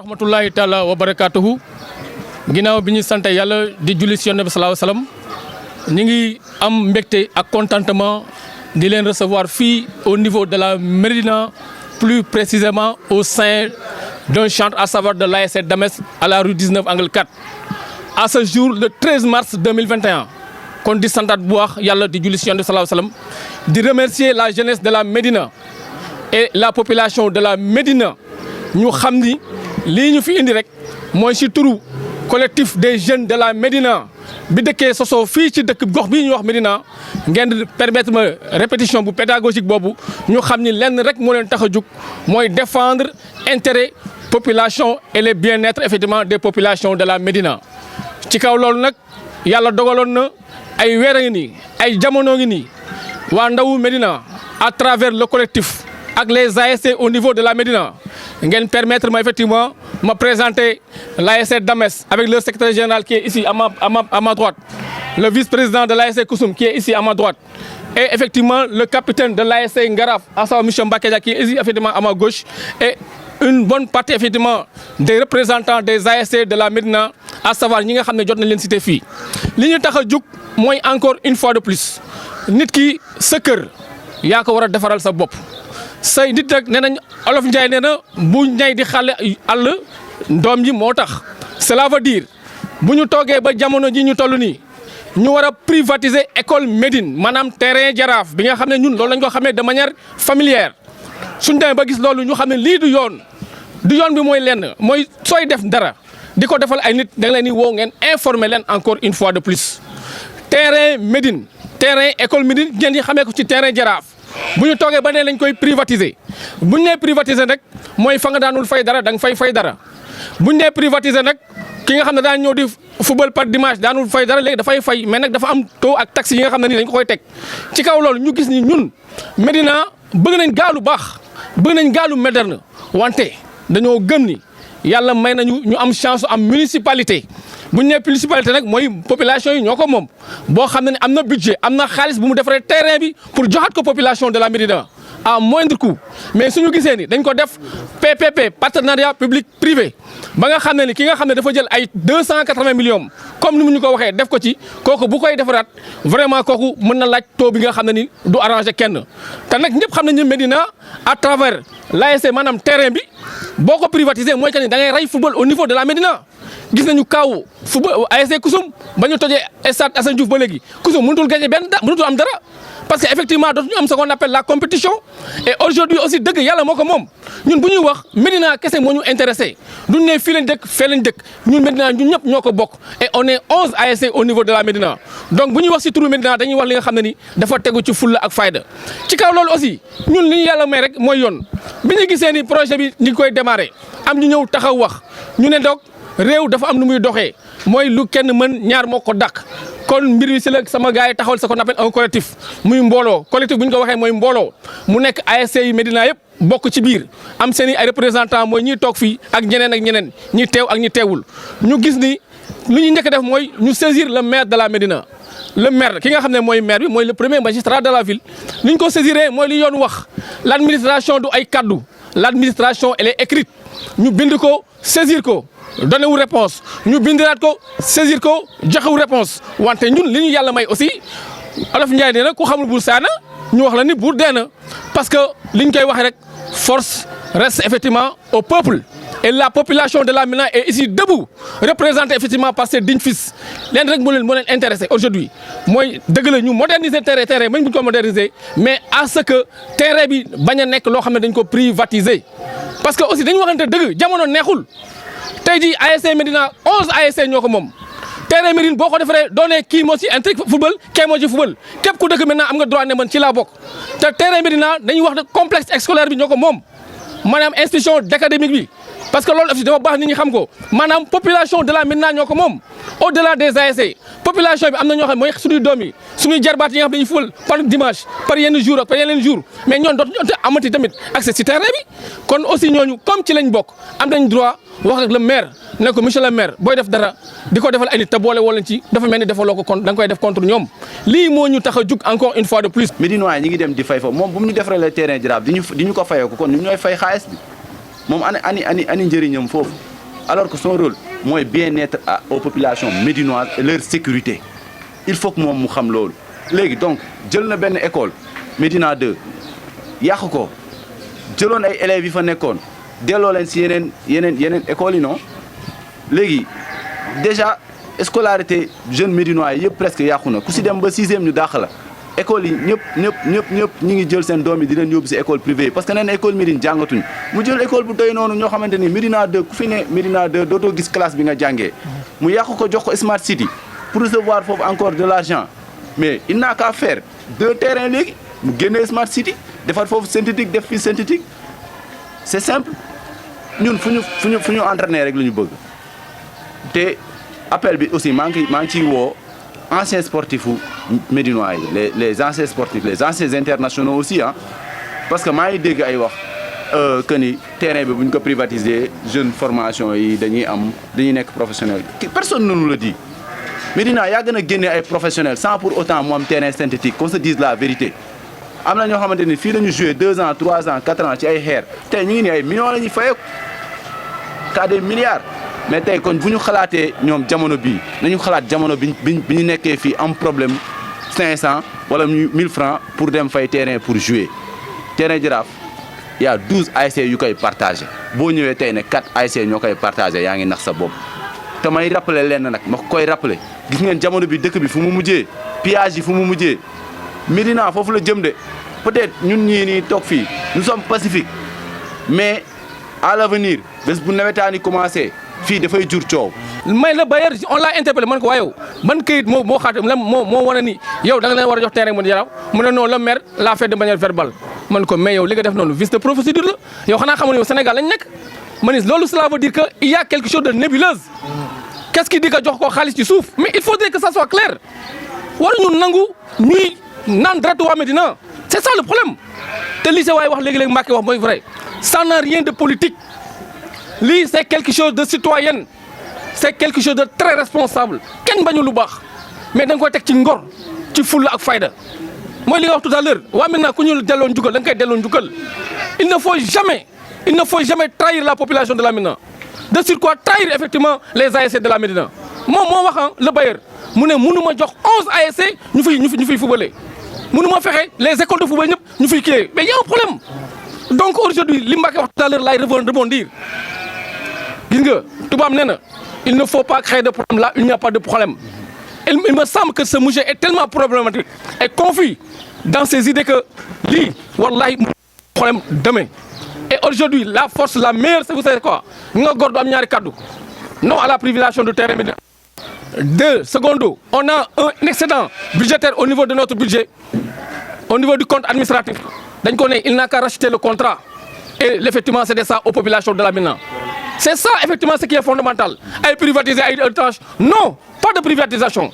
rahmatullahi taala wa barakatuhu ginnaaw bi ñu sant yàlla di julli ci Yonent bi sallallahu alayhi wasallam ñu ngi am mbégte ak contentement di leen recevoir fii au niveau de la Médina, plus précisément au sein d'un centre à savoir de l'ASC Dames à la rue 19 angle 4 à ce jour le 13 mars 2021 kon di santaat bu wax yàlla di julli ci Yonent bi sallallahu alayhi wasallam di remercier la jeunesse de la Médina et la population de la Médina ñu xam ni lii ñu fi indi rek mooy ci turu collectif des jeunes de la Médina bi dëkkee sosoo fii ci dëkk gox bii ñuy wax Médina ngeen permettre ma répétition bu pédagogique boobu ñu xam ni lenn rek moo leen tax a jug mooy défendre intérêt population et le bien-être effectivement des populations de la Médina. ci kaw loolu nag yàlla dogaloon na ay weer a ngi nii ay jamono ngi nii waa ndawu Médina à travers le collectif ak les ASC au niveau de la Médina ngeen permettre ma effectivement me présenter l'ASC Dames avec le secrétaire général qui est ici à ma droite, le vice-président de l'ASC Koussoum qui est ici à ma droite et effectivement le capitaine de l'ASC Ngaraf à savoir M. Mbakeja qui est ici effectivement à ma gauche et une bonne partie effectivement des représentants des ASC de la Médina à savoir ñi nga xam ne jot nañ leen cité fii. li ñu tax a jug mooy encore une fois de plus nit ki sa kër yaa ko war a defaral sa bopp. say nit rek nee nañ Olof Njaay nee na bu ñay di xale àll doom ji moo tax cela veut dire bu ñu toogee ba jamono ji ñu toll nii ñu war a privatiser école Médine maanaam terrain jaraaf bi nga xam ne ñun loolu lañ ko xamee de manière familière suñ demee ba gis loolu ñu xam ne lii du yoon bi mooy lenn mooy sooy def dara di ko defal ay nit da nga leen di woo ngeen informer leen encore une fois de plus terrain Médine terrain école Médine ngeen di xamee ko ci terrain jaraaf. bu ñu toogee ba ne lañ koy privatiser bu ñu nee privatiser nag mooy fa nga daanul fay dara da nga fay dara bu ñu nee privatiser nag ki nga xam ne daan ñëw di football par dimanche daanul fay dara léegi dafay fay mais nag dafa am taux ak taxes yi nga xam ne nii dañ ko koy teg. ci kaw loolu ñu gis ni ñun Médina bëgg nañ gaalu baax bëgg nañ gaalu moderne wante dañoo gëm ni yàlla may nañu ñu am chance am municipalité. bu ñu nee municipalité nag mooy population yi ñoo ko moom boo xam ne am na budget am na xaalis bu mu defaree terrain bi pour joxaat ko population de la Médina à moindre coût mais suñu gisee ni dañ ko def PPP partenariat public privé ba nga xam ne ni ki nga xam ne dafa jël ay 280 millions comme ni mu ñu ko waxee def ko ci kooku bu koy defaraat vraiment kooku mën na laaj taux bi nga xam ne ni du arrangé kenn te nag ñëpp xam nañu Médina à travers l'ASC maanaam terrain bi boo ko privatiser mooy que ni da ngay rey football au niveau de la Médina. gis nañu kaw football ASC Koussoum ba ñu tojee stade Assane Diouf ba léegi Koussoum mënutul gagner mënutul am dara parce que effectivement dootuñu am ce qu'on appelle la compétition et aujourd'hui aussi dëgg yàlla moo ko moom ñun bu ñuy wax Médina kese moo ñu intéressé duñ ne fii lañ dëkk fee lañ dëkk ñun Médina ñun ñëpp ñoo ko bokk et on est 11 ASC au niveau de la Médina donc bu ñuy wax ci turu Médina dañuy wax li nga xam ne ni dafa tegu ci fulla ak fayda ci kaw loolu aussi ñun li ñu yàlla may rek mooy yoon bi ñu gisee ni projet bi ñu ngi koy démarrer am ñu ñëw taxaw wax ñu ne donc réew dafa am nu muy doxee mooy lu kenn mën ñaar moo ko dàq kon mbir mi si la sama gars yi taxawal ce qu'on appelle un collectif muy mbooloo collectif bu ñu ko waxee mooy mbooloo mu nekk ASC yi Médina yëpp bokk ci biir am seen i ay représentants mooy ñiy toog fii ak ñeneen ñi teew ak ñi teewul ñu gis ni lu ñu njëkk def mooy ñu saisir le maire de la Médina le maire ki nga xam ne mooy maire bi mooy le premier magistrat de la ville li ñu ko saisiree mooy li yoon wax l'administration du ay kaddu l'administration elle est écrite ñu bind ko saisir ko donné wu réponse ñu bindiraat ko saisir ko joxe wu réponse wante ñun li ñu yàlla may aussi Olof Njaay nee na ku xamul buur saana ñu wax la ni buur dee na parce que li ñu koy waxee rek force reste effectivement au peuple et la population de la Médina est ici debout représentée effectivement par ses dignes fils leen rek moo leen intéressé aujourd'hui mooy dëgg la ñu moderniser terrain même bu ñu ko moderniser mais à ce que terrain bi bañ a nekk loo xam ne dañ ko privatiser parce que aussi dañu waxante dëgg jamono neexul. tey jii ASC Médina 11 ASC ñoo ko moom terrain Médine boo ko defaree doonee kii moo ci intrigue football kee moo ci football képp ku dëkk maintenant am nga droit ne man ci laa bokk te terrain Médina dañuy wax ne complexe scolaire bi ñoo ko moom maanaam institution d'académique bi parce que loolu aussi dafa baax nit ñi xam ko maanaam population de la Médina ñoo ko moom au delà des ASC population bi am na ñoo xam mooy suñuy doom yi suñuy jarbaat yi nga xam dañuy football par dimanche par yenn jour ak par yeneen jour mais ñoon dootuñu amati tamit accès ci terrain bi kon aussi ñooñu comme ci lañ bokk am nañ droit wax ak le maire ne ko monsieur le maire booy def dara di ko defal ay nit te boole woo leen ci dafa mel ni defaloo ko kon da nga koy def contre ñoom lii moo ñu tax a jug encore une fois de plus. Médinois ñi ngi dem di fay fa moom bu mu ñu defaree le terrain jaraaf di ñu ko fayoo ko kon ñun ñooy fay xaalis bi moom ani njëriñam foofu alors que son rôle mooy bien-être aux populations médinoises et leur sécurité il faut que moom mu xam loolu léegi donc jël na benn école Médina 2 yàq ko jëloon ay élèves yi fa nekkoon delloo leen si yeneen écoles yi non léegi déjà scolarité jeunes médinois yi yëpp presque yàqu na ku si dem ba 6e ñu dàq la école yi ñëpp ñi ngi jël seen doom yi di leen yóbbu si école privée parce que nee na école Médine jàngatuñ mu jël école bu doy noonu ñoo xamante ni Médina 2 ku fi ne Médina 2 dootoo gis classe bi nga jàngee mu yàq ko jox ko Smart City pour recevoir foofu encore de l'argent mais il n'a qu'à faire 2 terrains léegi mu génnee Smart City defar foofu synthétique def fii synthétique c'est simple ñun fu ñu entraîner rek la ñu bëgg te appel bi aussi maa ngi ciy woo anciens sportifs médinois yi les anciens sportifs les anciens internationaux aussi ah parce que maa ngi dégg ay wax que ni terrain bi bu ñu ko privatiser jeune formation yi dañuy nekk professionnel personne ne nous le dit Médina yaa gën a génne ay professionnels sans pour autant mu am terrain synthétique qu'on se dise la vérité am na ñoo xamante ni fii la ñu joué 2 ans 3 ans 4 ans ci ay xeer tey ñu ngi ni ay millions la ñuy fayeeku cas des milliards mais tey kon bu ñu xalaatee ñoom jamono bii nañu xalaat jamono bi ñu nekkee fii am problème 500 wala 1000 francs pour dem fay terrain pour jouer terrain Jaraaf y a 12 ASC yu koy partagé boo ñëwee tey ne 4 ASC ñoo koy partagé yaa ngi nax sa bopp te may rappelé leen nag ma koy rappelé gis ngeen jamono bi dëkk bi fu mu mujjee pillage yi fu mu mujjee Médina foofu la jëm de peut-être ñun ñii nii toog fii nous sommes pacifiques mais à l'avenir bés bu nawetaani commencé fii dafay jur coow. may la bailleur on l'a interpellé man ko waa yow ban këyit moo xaatim moo wane ni yow da nga leen war a jox terrain mu Jaraaf mu ne non le maire l'a fait de manière verbale man ko mais yow li nga def noonu vice de procédure la yow xanaa xamul yow Sénégal lañ nekk man loolu cela veut dire que il y a quelque chose de nébuleuse qu'est-ce qui dit que jox ko xaalis ci suuf mais il faudrait que ça soit clair waruñu nangu ñuy naan direct waa Médina c'est ça le problème te li sa waay wax léegi-léegi Mbacké wax mooy vrai ça n'a rien de politique lii c'est quelque chose de citoyen c'est quelque chose de très responsable kenn bañu lu baax mais da nga koy teg ci ngor ci fulla ak fayda mooy li nga wax tout à l'heure waa maintenant ku ñu delloo njukkal da nga koy delloo njukkal il ne faut jamais trahir la population de la Médina de surcroît trahir effectivement les ASC de la Médina moom moo wax le bailleur mu ne mënu ma jox 11 ASC ñu fiy footballé mënu ma fexe les écoles de football ñëpp ñu fiy kiiyee mais y a un problème donc aujourd'hui li Mbacké wax tout à l'heure laay rebondir gis nga tubaab nee na il ne faut pas créer de problème là il n'y a pas de problème il me semble que ce monsieur est tellement problématique et confus dans ses idées que lii wallahi problème demain et aujourd'hui la force la meilleure c'est vous savez quoi nga góor du am ñaari kaddu non à la privatisation du terrain Médina. 2 secondo on a un excédent budgétaire au niveau de notre budget au niveau du compte administratif dañ ko ne il n'a qu'à racheter le contrat et effectivement c'est ça aux populations de la Médina c'est ça effectivement ce qui est fondamental ay privatiser ay tâches non pas de privatisation